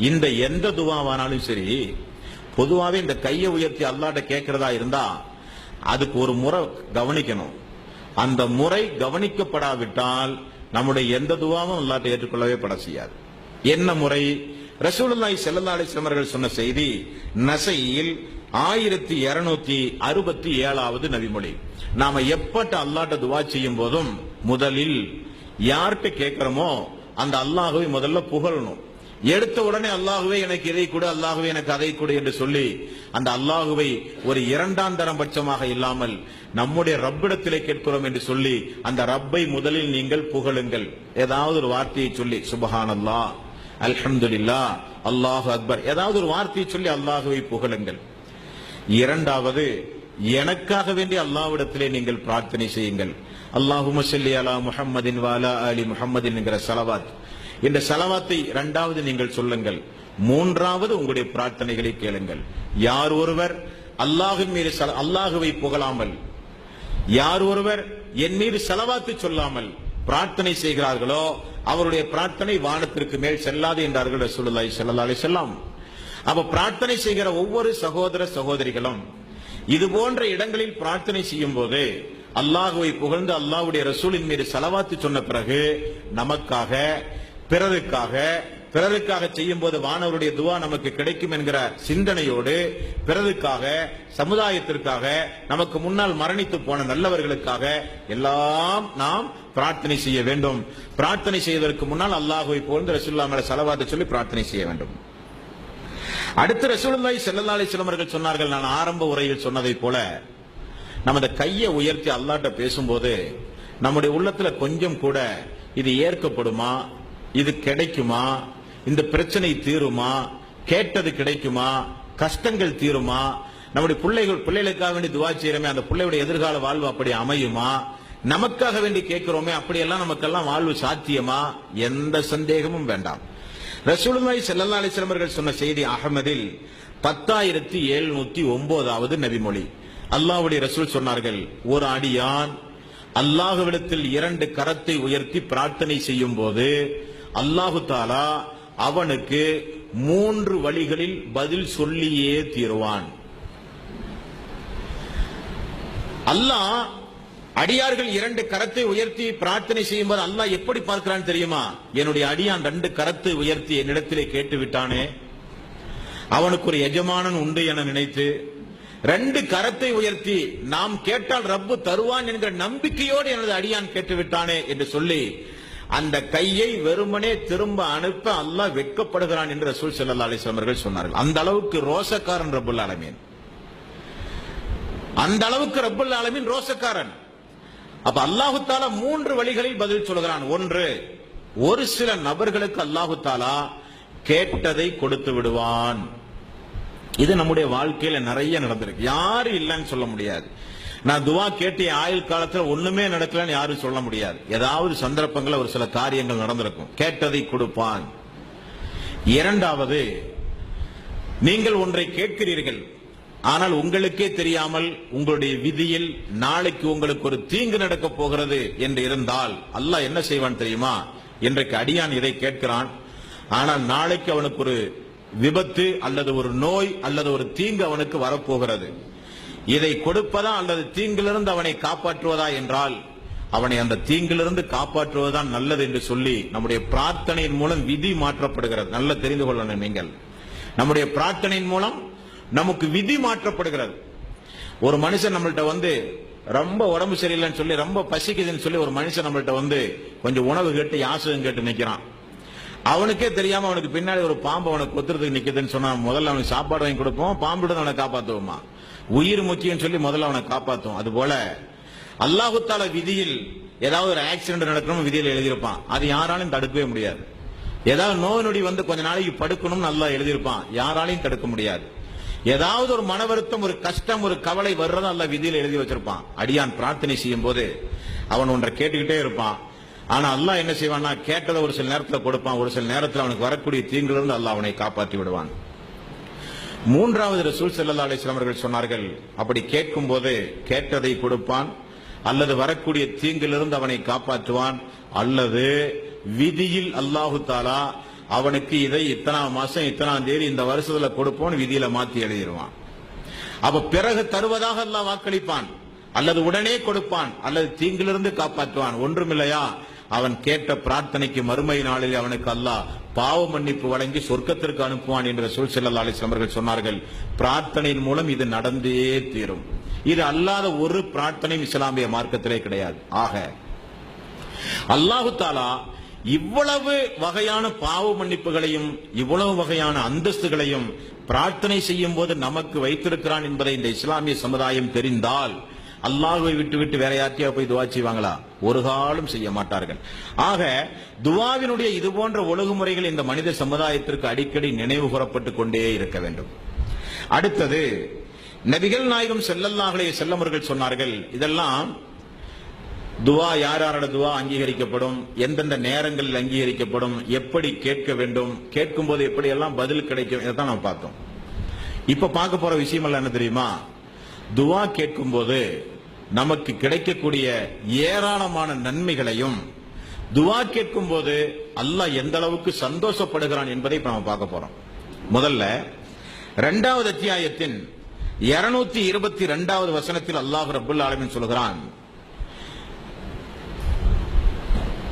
இந்த எந்த துவாவானாலும் சரி, பொதுவாகவே இந்த கையை உயர்த்தி அல்லாஹ்ட்ட கேட்கிறதா இருந்தா அதுக்கு ஒரு முறை கவனிக்கணும். அந்த முறை கவனிக்கப்படாவிட்டால் நம்முடைய எந்த துவாவும் அல்லாஹ்ட்ட ஏற்றுக்கொள்ளவே பட செய்யாது. என்ன முறை? ரசூலுல்லாஹி ஸல்லல்லாஹு அலைஹி வஸல்லம் அவர்கள் சொன்ன செய்தி நஸையில் 1267வது நபிமொழி. நாம எப்பட்ட அல்லாஹ்ட்ட துவா செய்யும் போதும் முதலில் யார்கிட்ட கேட்கிறோமோ அந்த அல்லாஹ்வை முதல்ல புகழணும். எடுத்த உடனே அல்லாஹ்வே எனக்கு இதை கொடு, அல்லாஹ்வே எனக்கு அதை கொடு என்று சொல்லி அந்த அல்லாஹ்வை ஒரு இரண்டாம் தரம் பட்சமாக இல்லாமல் நம்முடைய ரப்பிடத்திலே கேட்கிறோம் என்று சொல்லி அந்த ரப்பை முதலில் நீங்கள் புகழுங்கள். ஏதாவது ஒரு வார்த்தையை சொல்லி சுப்ஹானல்லாஹ், அல்ஹம்துலில்லாஹ், அல்லாஹு அக்பர், ஏதாவது ஒரு வார்த்தையை சொல்லி அல்லாஹ்வை புகழுங்கள். இரண்டாவது, எனக்காக வேண்டி அல்லாஹ்விடத்திலே நீங்கள் பிரார்த்தனை செய்யுங்கள். அல்லாஹும்ம ஸல்லி அலா முஹம்மதின் வ அலா ஆலி முஹம்மதின் என்கிற ஸலவாத், இந்த ஸலவாத்தை இரண்டாவது நீங்கள் சொல்லுங்கள். மூன்றாவது உங்களுடைய பிரார்த்தனைகளை கேளுங்கள். யார் ஒருவர் அல்லாஹ்வின் மீது அல்லாஹ்வை புகழாமல், யார் ஒருவர் என் மீது ஸலவாத்து சொல்லாமல் பிரார்த்தனை செய்கிறார்களோ அவருடைய பிரார்த்தனை வானத்திற்கு மேல் செல்லாது என்றார்கள் ரசூலுல்லாஹி ஸல்லல்லாஹு அலைஹி வஸல்லம். அப்ப பிரார்த்தனை செய்கிற ஒவ்வொரு சகோதர சகோதரிகளும் இது போன்ற இடங்களில் பிரார்த்தனை செய்யும் போது அல்லாஹ்வை புகழ்ந்து அல்லாஹ்வுடைய ரசூலின் மீது ஸலவாத்து சொன்ன பிறகு நமக்காக பிறருக்காக செய்யும் போது வானவருடைய துவா நமக்கு கிடைக்கும் என்கிற சிந்தனையோடு பிறருக்காக, சமுதாயத்திற்காக, நமக்கு முன்னால் மரணித்து போன நல்லவர்களுக்காக எல்லாம் நாம் பிரார்த்தனை செய்ய வேண்டும். பிரார்த்தனை செய்வதற்கு முன்னால் அல்லாஹ்வை புகழ்ந்து ரசூலுல்லாஹி மேல ஸலவாத்து சொல்லி பிரார்த்தனை செய்ய வேண்டும். அடுத்து ரசூலுல்லாஹி ஸல்லல்லாஹு அலைஹி வஸல்லம் அவர்கள் சொன்னார்கள், நான் ஆரம்ப உரையில் சொன்னதை போல நமது கையை உயர்த்தி அல்லாஹ்ட்ட பேசும்போது நம்முடைய உள்ளத்துல கொஞ்சம் கூட இது ஏற்கப்படுமா, இது கிடைக்குமா, இந்த பிரச்சனை தீருமா, கேட்டது கிடைக்குமா, கஷ்டங்கள் தீருமா, நம்முடைய பிள்ளைகளுக்காக வேண்டி துவா செய்யறோமே அந்த பிள்ளையுடைய எதிர்கால வாழ்வு அப்படி அமையுமா, நமக்காக வேண்டி கேட்கிறோமே அப்படியெல்லாம் நமக்கெல்லாம் வாழ்வு சாத்தியமா, எந்த சந்தேகமும் வேண்டாம். ரசூலுல்லாஹி ஸல்லல்லாஹு அலைஹி வஸல்லம் அவர்கள் சொன்ன செய்தி அஹ்மதில் 10709வது நபிமொழி. அல்லாஹ்வுடைய ரசூல் சொன்னார்கள், ஒரு அடியான் அல்லாஹ்விடத்தில் 2 கரத்தை உயர்த்தி பிரார்த்தனை செய்யும் போது அல்லாஹு தஆலா அவனுக்கு 3 வழிகளில் பதில் சொல்லியே தீருவான். அல்லாஹ் அடியார்கள் 2 கரத்தை உயர்த்தி பிரார்த்தனை செய்யும் போது அல்லாஹ் எப்படி பார்க்கிறான் தெரியுமா? என்னுடைய அடியான் 2 கரத்தை உயர்த்தி என்னிடத்திலே கேட்டு விட்டானே, அவனுக்கு ஒரு எஜமானன் உண்டு என நினைத்து 2 கரத்தை உயர்த்தி நாம் கேட்டால் ரப்பு தருவான் என்கிற நம்பிக்கையோடு எனது அடியான் கேட்டுவிட்டானே என்று சொல்லி அந்த கையை வெறுமனே திரும்ப அனுப்ப அல்லாஹ் வெட்கப்படுகிறான் என்று ரசூல் ஸல்லல்லாஹு அலைஹி வஸல்லம் அவர்கள் சொன்னார்கள். அந்த அளவுக்கு ரோசக்காரன் ரப்புல் ஆலமீன், அந்த அளவுக்கு ரப்புல் ஆலமீன் ரோசக்காரன். அப்ப அல்லாஹு தஆலா 3 வழிகளில் பதில் சொல்கிறான். ஒன்று, ஒரு சில நபர்களுக்கு அல்லாஹு தஆலா கேட்டதை கொடுத்து விடுவான். இது நம்முடைய வாழ்க்கையில நிறைய நடந்திருக்கு. யாரும் இல்லைன்னு சொல்ல முடியாது. நான் துவா கேட்டு ஆயுள் காலத்துல ஒண்ணுமே நடக்கலன்னு யாரும் சொல்ல முடியாது. ஏதாவது சந்தர்ப்பங்கள் ஒரு சில காரியங்கள் நடந்திருக்கும். கேட்டதை கொடுப்பான். இரண்டாவது, நீங்கள் ஒன்றை கேட்கிறீர்கள், ஆனால் உங்களுக்கே தெரியாமல் உங்களுடைய விதியில் நாளைக்கு உங்களுக்கு ஒரு தீங்கு நடக்க போகிறது என்று இருந்தால் அல்லாஹ் என்ன செய்வான் தெரியுமா? இன்றைக்கு அடியான் இதை கேட்கிறான், ஆனால் நாளைக்கு அவனுக்கு ஒரு விபத்து அல்லது ஒரு நோய் அல்லது ஒரு தீங்கு அவனுக்கு வரப்போகிறது. இதை கொடுப்பதா அல்லது தீங்கிலிருந்து அவனை காப்பாற்றுவதா என்றால் அவனை அந்த தீங்கிலிருந்து காப்பாற்றுவதுதான் நல்லது என்று சொல்லி நம்முடைய பிரார்த்தனையின் மூலம் விதி மாற்றப்படுகிறது. நல்ல தெரிந்து கொள்ளணும் நீங்கள். நம்முடைய பிரார்த்தனையின் மூலம் நமக்கு விதி மாற்றப்படுகிறது. ஒரு மனுஷன் நம்மள்ட்ட வந்து ரொம்ப உடம்பு சரியில்லைன்னு சொல்லி, ரொம்ப பசிக்குதுன்னு சொல்லி ஒரு மனுஷன் நம்மள்ட்ட வந்து கொஞ்சம் உணவு கேட்டு யாசகம் கேட்டு நிக்கிறான். அவனுக்கே தெரியாம அவனுக்கு பின்னாடி ஒரு பாம்பு அவனுக்கு கொத்துறதுக்கு நிக்குதுன்னு சொன்னா முதல்ல அவனுக்கு சாப்பாடு வாங்கி கொடுப்போம், பாம்பு அவனை காப்பாத்துவோமா? உயிர் முக்கியம் சொல்லி முதல்ல அவனை காப்பாத்தும். அது போல அல்லாஹு தஆலா விதியில் ஏதாவது ஒரு ஆக்சிடென்ட் நடக்கணும் விதியில் எழுதியிருப்பான், அது யாராலையும் தடுக்கவே முடியாது. ஏதாவது நோய் நொடி வந்து கொஞ்ச நாளைக்கு படுக்கணும்னு அல்லாஹ் எழுதியிருப்பான், யாராலையும் தடுக்க முடியாது. ஏதாவது ஒரு மன வருத்தம், ஒரு கஷ்டம், ஒரு கவலை வர்றத அல்லாஹ் விதியில் எழுதி வச்சிருப்பான். அடியான் பிரார்த்தனை செய்யும் போது அவன் ஒன்றை கேட்டுக்கிட்டே இருப்பான். ஆனா அல்லாஹ் என்ன செய்வான்னா, கேட்டதை ஒரு சில நேரத்தில் கொடுப்பான், ஒரு சில நேரத்தில் அவனுக்கு வரக்கூடிய தீங்கிலிருந்து அல்லாஹ் அவனை காப்பாற்றி விடுவான். மூன்றாவது ரசூல் ஸல்லல்லாஹு அலைஹி வஸல்லம் அவர்கள் சொன்னார்கள், அப்படி கேட்கும் போது கேட்டதை கொடுப்பான், அல்லது வரக்கூடிய தீங்கிலிருந்து அவனை காப்பாற்றுவான், அல்லது விதியில் அல்லாஹு தஆலா அவனுக்கு இதை இத்தனாம் மாசம் இத்தனாம் தேதி இந்த வருஷத்துல கொடுப்போம் விதியில மாத்தி எழுதிடுவான். அப்ப பிறகு தருவதாக அல்லாஹ் வாக்களிப்பான், அல்லது உடனே கொடுப்பான், அல்லது தீங்கிலிருந்து காப்பாற்றுவான். ஒன்றுமில்லையா, அவன் கேட்ட பிரார்த்தனைக்கு மறுமை நாளில் அவனுக்கு அல்லாஹ் பாவ மன்னிப்பு வழங்கி சொர்க்கத்திற்கு அனுப்புவான் என்று ரசூல் ஸல்லல்லாஹு அலைஹி வஸல்லம் அவர்கள் சொன்னார்கள். பிரார்த்தனையின் மூலம் இது நடந்தே தீரும். இது அல்லாத ஒரு பிரார்த்தனையும் இஸ்லாமிய மார்க்கத்திலே கிடையாது. ஆக அல்லாஹு தஆலா இவ்வளவு வகையான பாவ மன்னிப்புகளையும் இவ்வளவு வகையான அந்தஸ்துகளையும் பிரார்த்தனை செய்யும் போது நமக்கு வைத்திருக்கிறான் என்பதை இந்த இஸ்லாமிய சமுதாயம் தெரிந்தால் அல்லாஹ்வை விட்டு வேற யார்ட்டையா போய் துவா செய்வாங்களா? ஒரு காலம் செய்ய மாட்டார்கள். ஆக துவாவினுடைய இது போன்ற ஒழுங்குமுறைகள் இந்த மனித சமுதாயத்திற்கு அடிக்கடி நினைவு கூறப்பட்டுக் கொண்டே இருக்க வேண்டும். அடுத்தது, நபிகள் நாயகம் ஸல்லல்லாஹு அலைஹி வஸல்லம் அவர்கள் சொன்னார்கள், இதெல்லாம் துவா யாரோட துவா அங்கீகரிக்கப்படும், எந்தெந்த நேரங்களில் அங்கீகரிக்கப்படும், எப்படி கேட்க வேண்டும், கேட்கும் போது எப்படி எல்லாம் பதில் கிடைக்கும், இதைத்தான் நம்ம பார்த்தோம். இப்ப பார்க்க போற விஷயம் எல்லாம் என்ன தெரியுமா? துவா கேட்கும் போது நமக்கு கிடைக்கக்கூடிய ஏராளமான நன்மைகளையும், துவா கேட்கும் போது அல்லாஹ் எந்த அளவுக்கு சந்தோஷப்படுகிறான் என்பதை இப்ப நம்ம பார்க்க போறோம். முதல்ல 2வது அத்தியாயத்தின் 222வது வசனத்தில் அல்லாஹ் ரப்பல் ஆலமீன் சொல்கிறான்,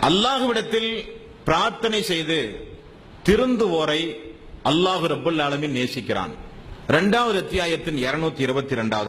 அல்லாஹ்விடத்தில் பிரார்த்தனை செய்து திருந்துவோரை அல்லாஹ் ரப்பல் ஆலமீன் நேசிக்கிறான். 2வது அத்தியாயத்தின் 222வது